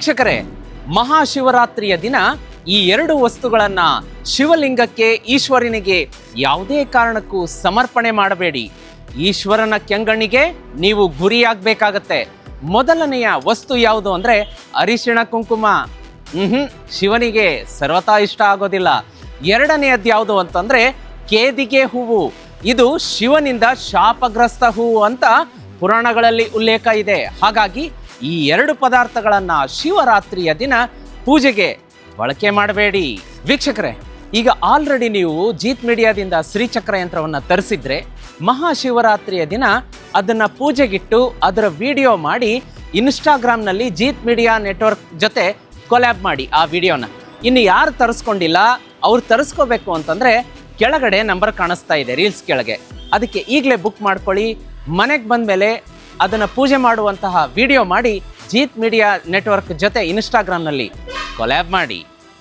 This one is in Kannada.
ವೀಕ್ಷಕರೇ, ಮಹಾಶಿವರಾತ್ರಿಯ ದಿನ ಈ ಎರಡು ವಸ್ತುಗಳನ್ನ ಶಿವಲಿಂಗಕ್ಕೆ, ಈಶ್ವರನಿಗೆ ಯಾವುದೇ ಕಾರಣಕ್ಕೂ ಸಮರ್ಪಣೆ ಮಾಡಬೇಡಿ. ಈಶ್ವರನ ಕೆಂಗಣ್ಣಿಗೆ ನೀವು ಗುರಿಯಾಗಬೇಕಾಗತ್ತೆ. ಮೊದಲನೆಯ ವಸ್ತು ಯಾವುದು ಅಂದ್ರೆ ಅರಿಶಿಣ ಕುಂಕುಮ. ಶಿವನಿಗೆ ಸರ್ವತಾ ಇಷ್ಟ ಆಗೋದಿಲ್ಲ. ಎರಡನೆಯದ್ದು ಯಾವುದು ಅಂತಂದ್ರೆ ಕೇದಿಗೆ ಹೂವು. ಇದು ಶಿವನಿಂದ ಶಾಪಗ್ರಸ್ತ ಹೂವು ಅಂತ ಪುರಾಣಗಳಲ್ಲಿ ಉಲ್ಲೇಖ ಇದೆ. ಹಾಗಾಗಿ ಈ ಎರಡು ಪದಾರ್ಥಗಳನ್ನ ಶಿವರಾತ್ರಿಯ ದಿನ ಪೂಜೆಗೆ ಬಳಕೆ ಮಾಡಬೇಡಿ. ವೀಕ್ಷಕರೇ, ಈಗ ಆಲ್ರೆಡಿ ನೀವು ಜೀತ್ ಮೀಡಿಯಾದಿಂದ ಶ್ರೀಚಕ್ರ ಯಂತ್ರವನ್ನು ತರಿಸಿದ್ರೆ ಮಹಾಶಿವರಾತ್ರಿಯ ದಿನ ಅದನ್ನ ಪೂಜೆಗಿಟ್ಟು ಅದರ ವಿಡಿಯೋ ಮಾಡಿ ಇನ್ಸ್ಟಾಗ್ರಾಮ್ನಲ್ಲಿ ಜೀತ್ ಮೀಡಿಯಾ ನೆಟ್ವರ್ಕ್ ಜೊತೆ ಕೊಲ್ಯಾಬ್ ಮಾಡಿ ಆ ವಿಡಿಯೋನ. ಇನ್ನು ಯಾರು ತರಿಸ್ಕೊಂಡಿಲ್ಲ ಅವ್ರು ತರಿಸ್ಕೋಬೇಕು ಅಂತಂದ್ರೆ ಕೆಳಗಡೆ ನಂಬರ್ ಕಾಣಿಸ್ತಾ ಇದೆ ರೀಲ್ಸ್ ಕೆಳಗೆ, ಅದಕ್ಕೆ ಈಗಲೇ ಬುಕ್ ಮಾಡ್ಕೊಳ್ಳಿ. ಮನೆಗೆ ಬಂದ ಮೇಲೆ ಅದನ್ನು ಪೂಜೆ ಮಾಡುವಂತಹ ವಿಡಿಯೋ ಮಾಡಿ ಜೀತ್ ಮೀಡಿಯಾ ನೆಟ್ವರ್ಕ್ ಜೊತೆ ಇನ್ಸ್ಟಾಗ್ರಾಮ್ನಲ್ಲಿ ಕೊಲ್ಯಾಬ್ ಮಾಡಿ.